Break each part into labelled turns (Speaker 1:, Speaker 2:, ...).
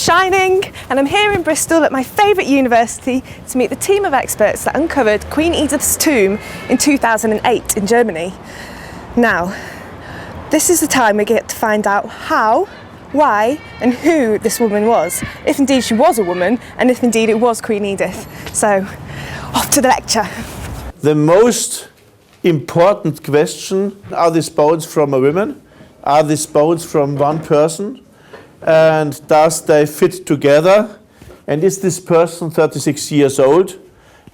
Speaker 1: shining, and I'm here in Bristol at my favourite university to meet the team of experts that uncovered Queen Edith's tomb in 2008 in Germany. Now, this is the time we get to find out how, why and who this woman was, if indeed she was a woman and if indeed it was Queen Edith. So, off to the lecture.
Speaker 2: The most important question, are these bones from a woman? Are these bones from one person? And does they fit together? And is this person 36 years old?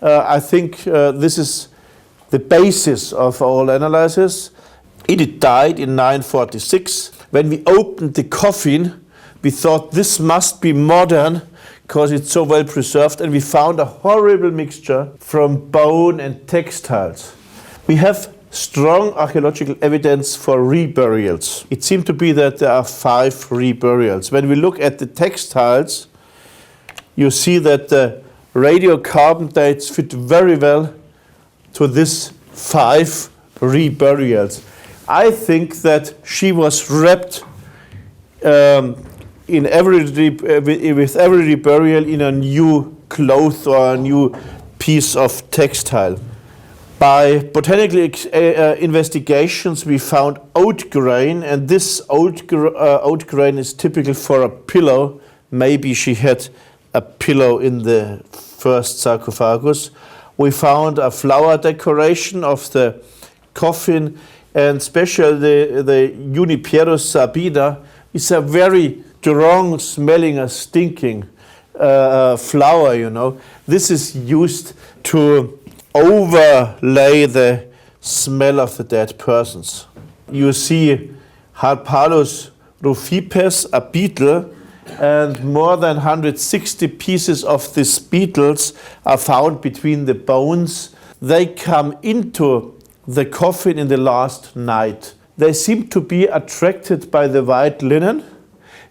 Speaker 2: I think this is the basis of all analysis. Edith died in 946. When we opened the coffin, we thought this must be modern because it's so well preserved, and we found a horrible mixture from bone and textiles. We have strong archaeological evidence for reburials. It seemed to be that there are 5 reburials. When we look at the textiles, you see that the radiocarbon dates fit very well to this 5 reburials. I think that she was wrapped with every reburial in a new cloth or a new piece of textile. By botanical investigations, we found oat grain, and this oat grain is typical for a pillow. Maybe she had a pillow in the first sarcophagus. We found a flower decoration of the coffin, and especially the Juniperus sabina is a very strong smelling, a stinking flower, you know. This is used to overlay the smell of the dead persons. You see Harpalus rufipes, a beetle, and more than 160 pieces of these beetles are found between the bones. They come into the coffin in the last night. They seem to be attracted by the white linen,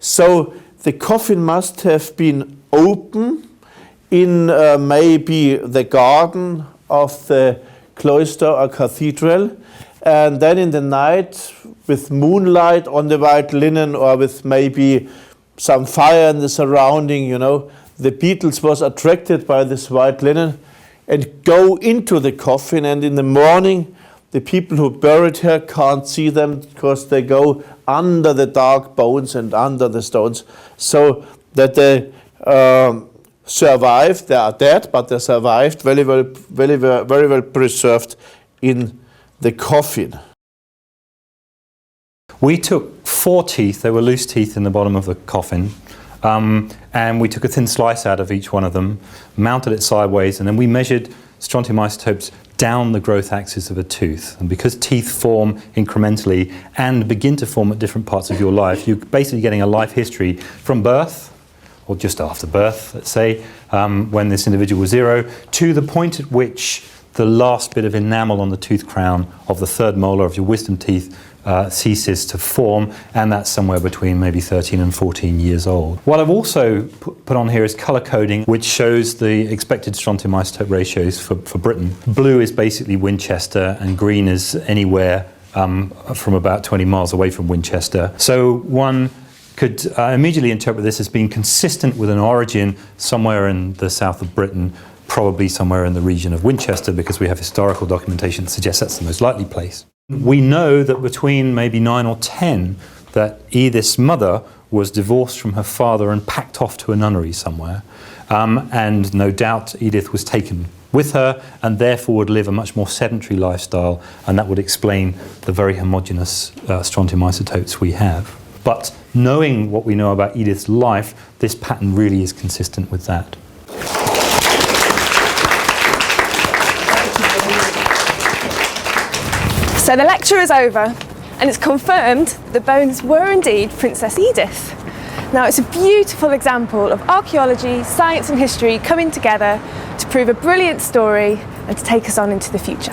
Speaker 2: so the coffin must have been open in maybe the garden of the cloister or cathedral, and then in the night with moonlight on the white linen or with maybe some fire in the surrounding, you know, the beetles was attracted by this white linen and go into the coffin, and in the morning the people who buried her can't see them because they go under the dark bones and under the stones, so that they survived. They are dead, but they survived, very well preserved in the coffin.
Speaker 3: We took 4 teeth, they were loose teeth in the bottom of the coffin, and we took a thin slice out of each one of them, mounted it sideways, and then we measured strontium isotopes down the growth axis of a tooth. And because teeth form incrementally and begin to form at different parts of your life, you're basically getting a life history from birth, or just after birth, let's say, when this individual was 0, to the point at which the last bit of enamel on the tooth crown of the 3rd molar of your wisdom teeth ceases to form, and that's somewhere between maybe 13 and 14 years old. What I've also put on here is colour coding, which shows the expected strontium isotope ratios for Britain. Blue is basically Winchester, and green is anywhere from about 20 miles away from Winchester. So one could immediately interpret this as being consistent with an origin somewhere in the south of Britain, probably somewhere in the region of Winchester, because we have historical documentation that suggests that's the most likely place. We know that between maybe 9 or 10 that Edith's mother was divorced from her father and packed off to a nunnery somewhere, and no doubt Edith was taken with her and therefore would live a much more sedentary lifestyle, and that would explain the very homogeneous strontium isotopes we have. But knowing what we know about Edith's life, this pattern really is consistent with that.
Speaker 1: So the lecture is over, and it's confirmed the bones were indeed Princess Edith. Now, it's a beautiful example of archaeology, science and history coming together to prove a brilliant story and to take us on into the future.